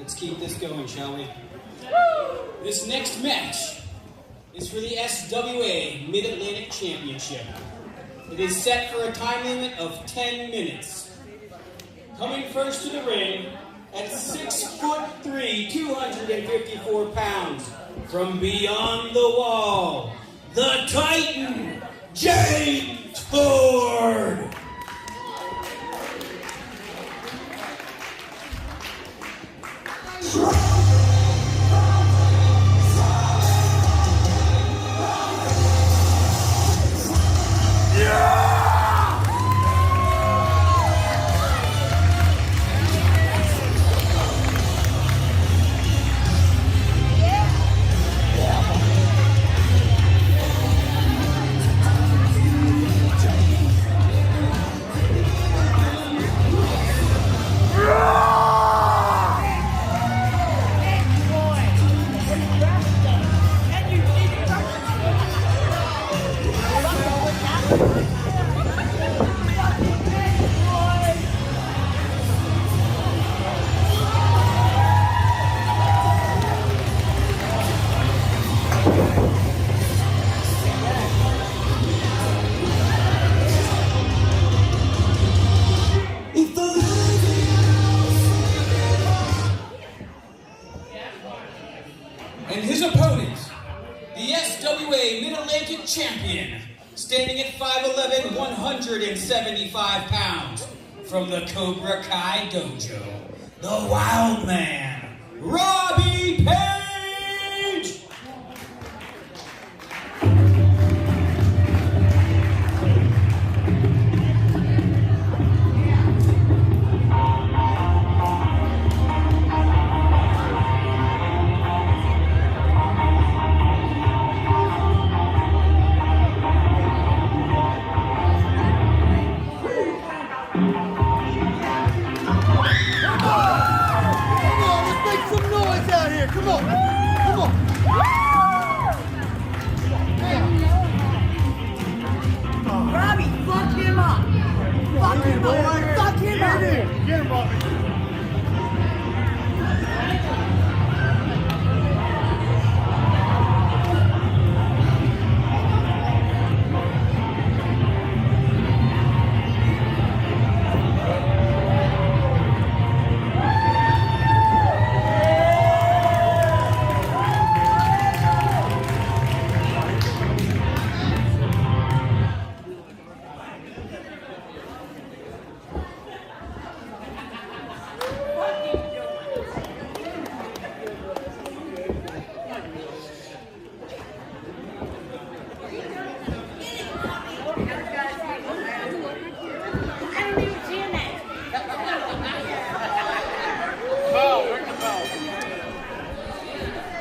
Let's keep this going, shall we? This next match is for the SWA Mid-Atlantic Championship. It is set for a time limit of 10 minutes. Coming first to the ring at 6'3", 254 pounds, from beyond the wall, the Titan, James Ford. And his opponent, the SWA Mid-Atlantic Champion, standing at 5'11", 175 pounds, from the Cobra Kai Dojo, the Wildman, Robbie Paige!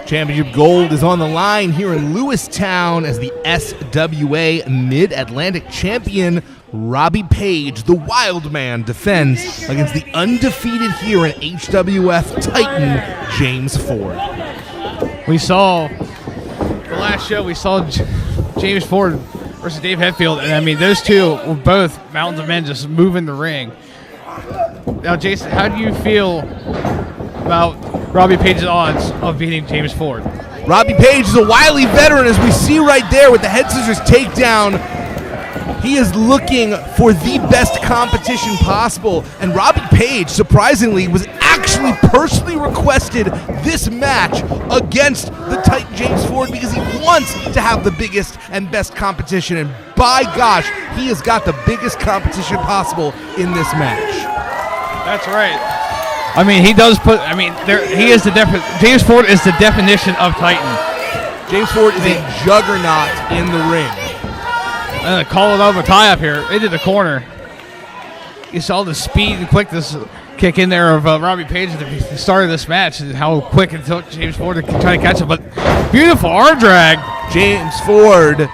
Championship gold is on the line here in Lewistown as the SWA Mid-Atlantic Champion, Robbie Paige, the Wildman, defends against the undefeated here in HWF Titan, James Ford. We saw the last show, we saw James Ford versus Dave Hetfield, and I mean, those two were both mountains of men just moving the ring. Now, Jason, how do you feel about Robbie Paige's odds of beating James Ford? Robbie Paige is a wily veteran, as we see right there with the head scissors takedown. He is looking for the best competition possible, and Robbie Paige, surprisingly, was actually personally requested this match against the Titan James Ford because he wants to have the biggest and best competition, and by gosh, he has got the biggest competition possible in this match. That's right. I mean, he does put. I mean, he is the James Ford is the definition of Titan. James Ford is a juggernaut in the ring. And call it over tie up here into the corner. You saw the speed and quickness kick in there of Robbie Paige at the start of this match, and how quick it took James Ford to try to catch him. But beautiful arm drag. James Ford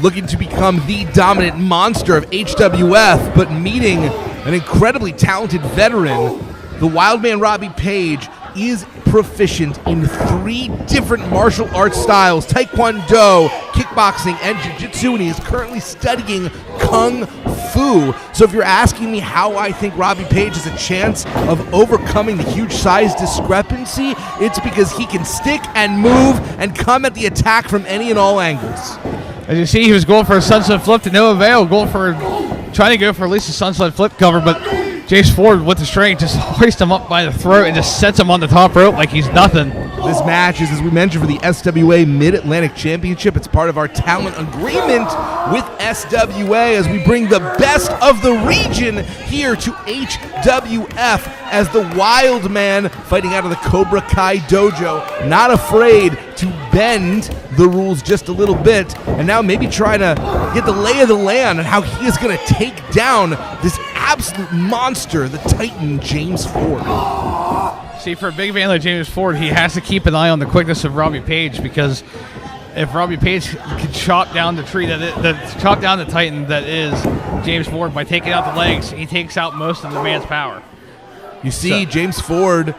looking to become the dominant monster of HWF, but meeting an incredibly talented veteran. The Wildman Robbie Paige is proficient in 3 different martial arts styles: Taekwondo, kickboxing, and jiu-jitsu, and he is currently studying Kung fu. So if you're asking me how I think Robbie Paige has a chance of overcoming the huge size discrepancy, it's because he can stick and move and come at the attack from any and all angles. As you see, he was going for a sunset flip to no avail, trying to go for at least a sunset flip cover, but James Ford with the strength just hoists him up by the throat and just sets him on the top rope like he's nothing. This match is, as we mentioned, for the SWA Mid-Atlantic Championship. It's part of our talent agreement with SWA as we bring the best of the region here to HWF as the Wildman fighting out of the Cobra Kai dojo, not afraid to bend the rules just a little bit, and now maybe trying to get the lay of the land and how he is going to take down this absolute monster, the Titan James Ford. See, for a big man like James Ford, he has to keep an eye on the quickness of Robbie Paige, because if Robbie Paige can chop down the tree chop down the Titan that is James Ford by taking out the legs, he takes out most of the man's power. You see, James Ford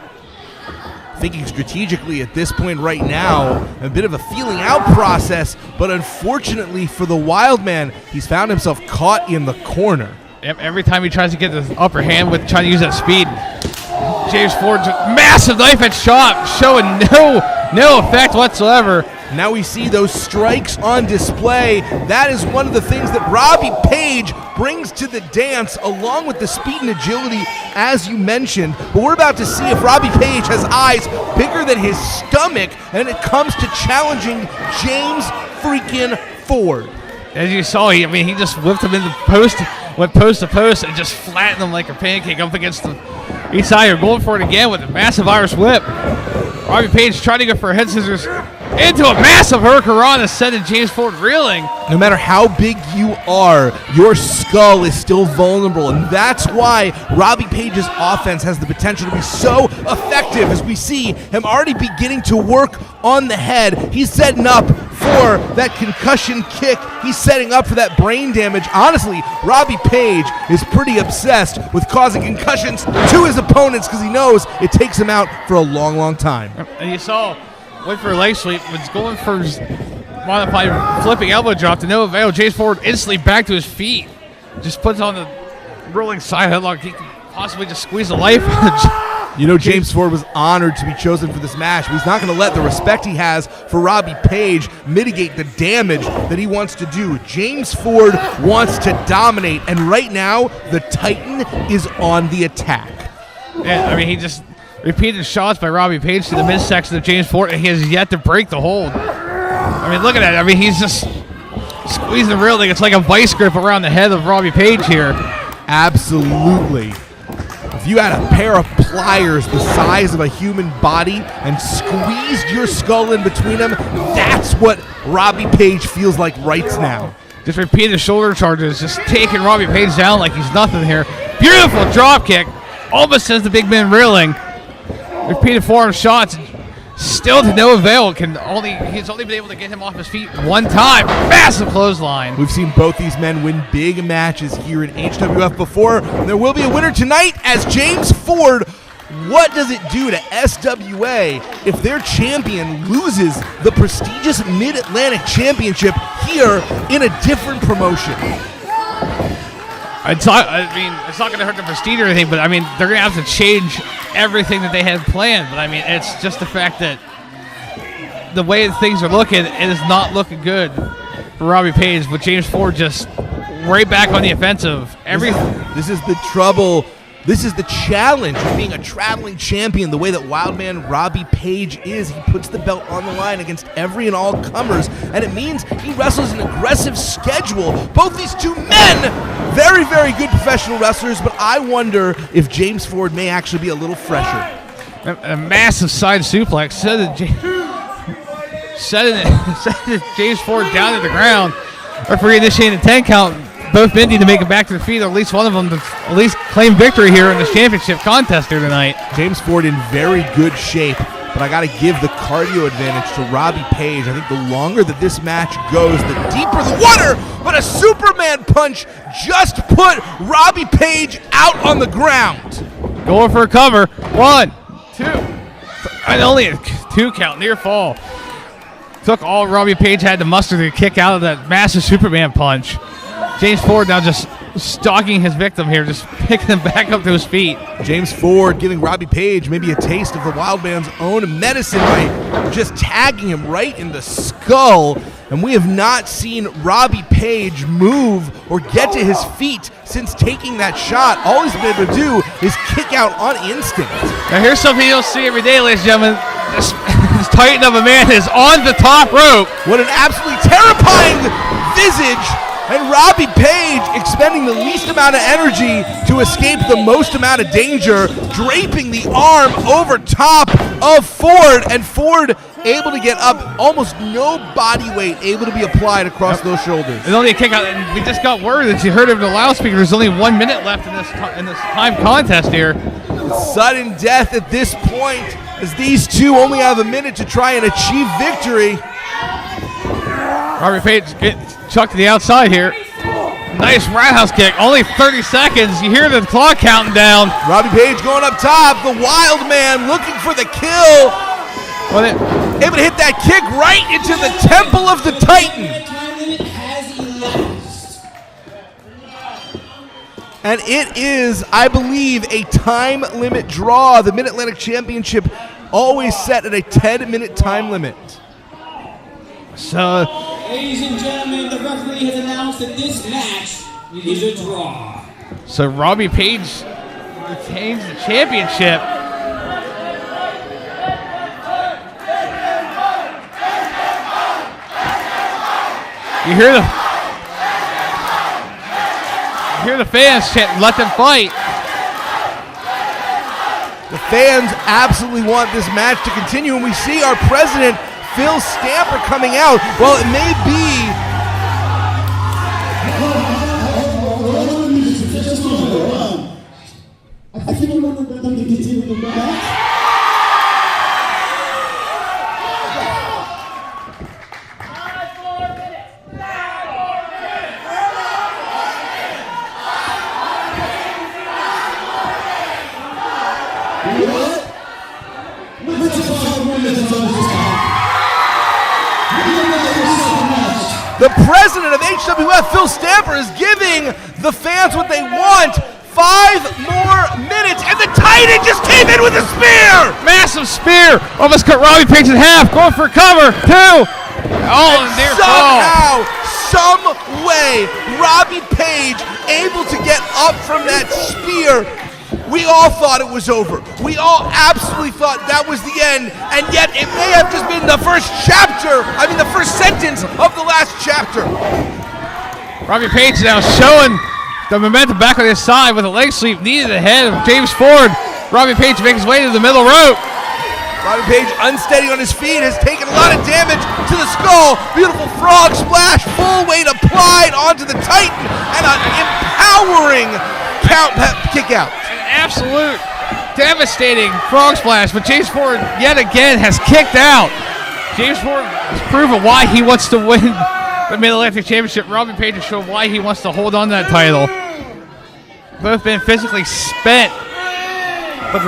thinking strategically at this point right now, a bit of a feeling out process, but unfortunately for the Wildman, he's found himself caught in the corner. Every time he tries to get the upper hand with trying to use that speed, James Ford's massive knife edge shot showing no effect whatsoever. Now we see those strikes on display. That is one of the things that Robbie Paige brings to the dance, along with the speed and agility, as you mentioned. But we're about to see if Robbie Paige has eyes bigger than his stomach, and it comes to challenging James freaking Ford. As you saw, he just whipped him in the post, went post to post, and just flattened him like a pancake up against the east side. You're going for it again with a massive Irish whip. Robbie Paige trying to go for a head scissors into a massive hurricanrana, sending James Ford reeling. No matter how big you are, your skull is still vulnerable, and that's why Robbie Paige's offense has the potential to be so effective, as we see him already beginning to work on the head. He's setting up for that concussion kick. He's setting up for that brain damage. Honestly, Robbie Paige is pretty obsessed with causing concussions to his opponents because he knows it takes him out for a long, long time. And you saw, went for a leg sweep, was going for his modified flipping elbow drop to no avail. James Ford instantly back to his feet. Just puts on the rolling side headlock. He could possibly just squeeze the life out of You know, James Ford was honored to be chosen for this match, but he's not going to let the respect he has for Robbie Paige mitigate the damage that he wants to do. James Ford wants to dominate, and right now, the Titan is on the attack. Yeah, he just repeated shots by Robbie Paige to the midsection of James Ford, and he has yet to break the hold. Look at that. He's just squeezing the real thing. It's like a vice grip around the head of Robbie Paige here. Absolutely. If you had a pair of pliers the size of a human body and squeezed your skull in between them, that's what Robbie Paige feels like right now. Just repeated shoulder charges, just taking Robbie Paige down like he's nothing here. Beautiful drop kick. Almost sends the big man reeling. Repeated forearm shots, still to no avail. He's only been able to get him off his feet one time. Massive clothesline. We've seen both these men win big matches here in HWF before, and there will be a winner tonight as James Ford. What does it do to SWA if their champion loses the prestigious Mid-Atlantic Championship here in a different promotion? It's not going to hurt the prestige or anything, but they're going to have to change everything that they had planned. But it's just the fact that the way things are looking, it is not looking good for Robbie Paige. But James Ford just right back on the offensive. This is the trouble. This is the challenge of being a traveling champion, the way that Wildman Robbie Paige is. He puts the belt on the line against every and all comers, and it means he wrestles an aggressive schedule. Both these two men, very, very good professional wrestlers, but I wonder if James Ford may actually be a little fresher. A massive side suplex sending James Ford down to the ground. Referee initiating a 10 count. Both men need to make it back to the feet, or at least one of them to at least claim victory here in this championship contest here tonight. James Ford in very good shape, but I got to give the cardio advantage to Robbie Paige. I think the longer that this match goes, the deeper the water, but a Superman punch just put Robbie Paige out on the ground. Going for a cover. 1, 2, and only a 2 count, near fall. Took all Robbie Paige had to muster to kick out of that massive Superman punch. James Ford now just stalking his victim here, just picking him back up to his feet. James Ford giving Robbie Paige maybe a taste of the Wildman's own medicine by just tagging him right in the skull. And we have not seen Robbie Paige move or get to his feet since taking that shot. All he's been able to do is kick out on instinct. Now here's something you don't see every day, ladies and gentlemen. This titan of a man is on the top rope. What an absolutely terrifying visage. And Robbie Paige expending the least amount of energy to escape the most amount of danger, draping the arm over top of Ford, and Ford able to get up, almost no body weight able to be applied across those shoulders. There's only a kick out, and we just got word that you heard of the loudspeaker. There's only 1 minute left in this time contest here. Sudden death at this point, as these two only have a minute to try and achieve victory. Robbie Paige gets chucked to the outside here. Nice roundhouse kick. Only 30 seconds. You hear the clock counting down. Robbie Paige going up top. The Wildman looking for the kill. Well, able to hit that kick right into the temple of the Titan. And it is, I believe, a time limit draw. The Mid-Atlantic Championship always set at a 10-minute time limit. So, ladies and gentlemen, the referee has announced that this match is a draw. So Robbie Paige retains the championship. You hear the fans chant, "Let them fight." The fans absolutely want this match to continue, and we see our president, Phil Stamper, coming out. Well, it may be I think we want them to continue the match. the president of HWF, Phil Stamper, is giving the fans what they want. 5 more minutes, and the Titan just came in with a spear! Massive spear! Almost cut Robbie Paige in half, going for cover, 2! Oh, and there somehow, some way, Robbie Paige able to get up from that spear. We all thought it was over. We all absolutely thought that was the end, and yet it may have just been the first sentence of the last chapter. Robbie Paige now showing the momentum back on his side with a leg sweep needed ahead of James Ford. Robbie Paige makes his way to the middle rope. Robbie Paige, unsteady on his feet, has taken a lot of damage to the skull. Beautiful frog splash, full weight applied onto the Titan, and an empowering kick out. An absolute devastating frog splash, but James Ford yet again has kicked out. James Ford has proven why he wants to win the Mid-Atlantic Championship. Robbie Paige has shown why he wants to hold on to that title. Both been physically spent. But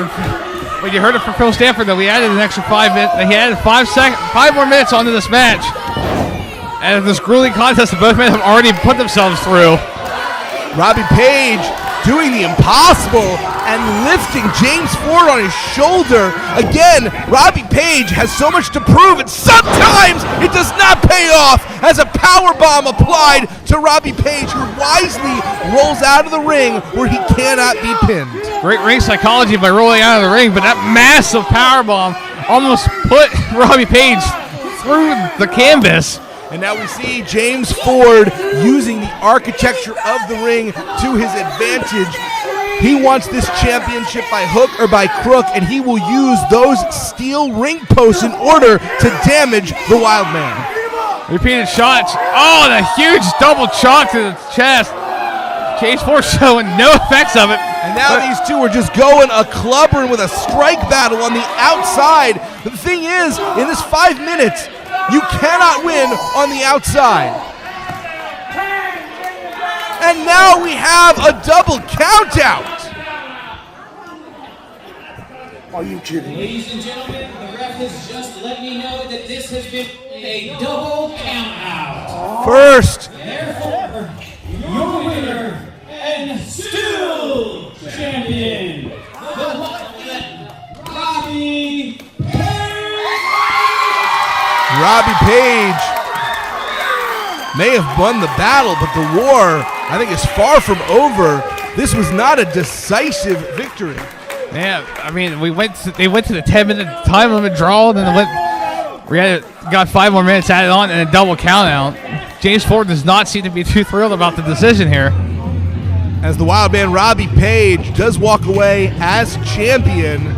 when you heard it from Phil Stamper, though, we added an extra 5 minutes. He added 5 more minutes onto this match. And this grueling contest that both men have already put themselves through. Robbie Paige doing the impossible and lifting James Ford on his shoulder. Again, Robbie Paige has so much to prove, and sometimes it does not pay off as a powerbomb applied to Robbie Paige, who wisely rolls out of the ring where he cannot be pinned. Great ring psychology by rolling out of the ring, but that massive powerbomb almost put Robbie Paige through the canvas. And now we see James Ford using the architecture of the ring to his advantage. He wants this championship by hook or by crook, and he will use those steel ring posts in order to damage the Wildman. Repeated shots. Oh, and a huge double chalk to the chest. James Ford showing no effects of it. And now these two are just going a clubbering with a strike battle on the outside. The thing is, in this 5 minutes, you cannot win on the outside. And now we have a double countout. Are you kidding? Ladies and gentlemen, the ref has just let me know that this has been a double countout. First, Therefore, your winner And still champion, the Wildman, Robbie Paige. Robbie Paige may have won the battle, but the war, I think, is far from over. This was not a decisive victory. Yeah, I mean, they went to the 10-minute time limit draw, and then got 5 more minutes added on and a double count out. James Ford does not seem to be too thrilled about the decision here. As the Wildman Robbie Paige does walk away as champion.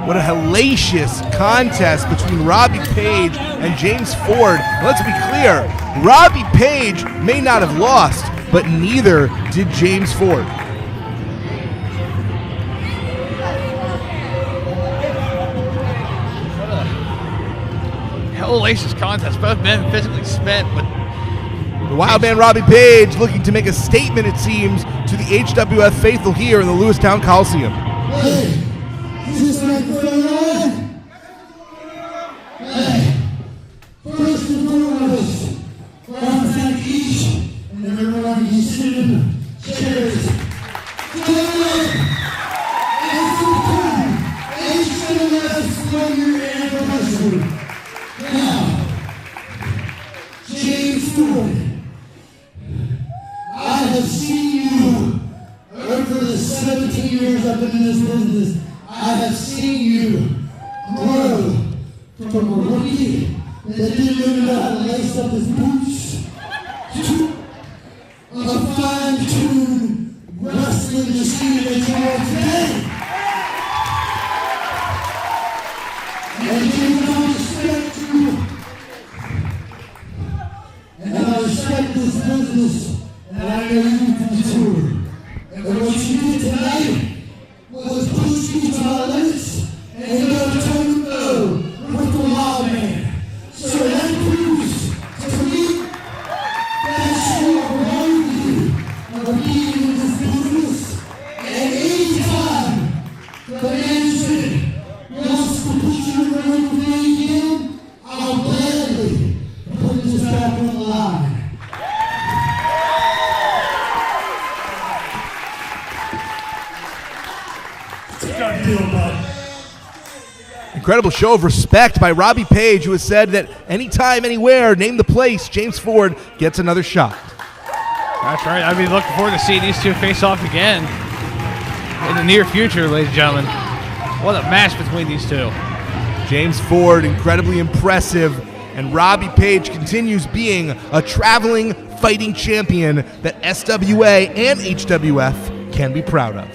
What a hellacious contest between Robbie Paige and James Ford. Let's be clear, Robbie Paige may not have lost, but neither did James Ford. Hellacious contest. Both men physically spent, but the Wildman Robbie Paige looking to make a statement, it seems, to the HWF faithful here in the Lewistown Coliseum. Hey, is this like fun? Hey, first and foremost, I want to thank each and every one of you sitting in the chairs. HWF's 1-year anniversary. Now, James Ford, I have seen you over the 17 years I've been in this business. I have seen you grow from a rookie that didn't even know how to lace up his boots to a fine-tuned wrestling machine that you are today. And James, I respect you. And I respect this business. And I know you can too. And what you did tonight was push me to my limits and go toe-to-toe with the Wildman. So that proves to me that you are worthy of being in this business. And anytime the management wants to put you in the ring with me again, I'll gladly put this back on the line. Incredible show of respect by Robbie Paige, who has said that anytime, anywhere, name the place, James Ford gets another shot. That's right. I'd be looking forward to seeing these two face off again in the near future, ladies and gentlemen. What a match between these two. James Ford, incredibly impressive, and Robbie Paige continues being a traveling fighting champion that SWA and HWF can be proud of.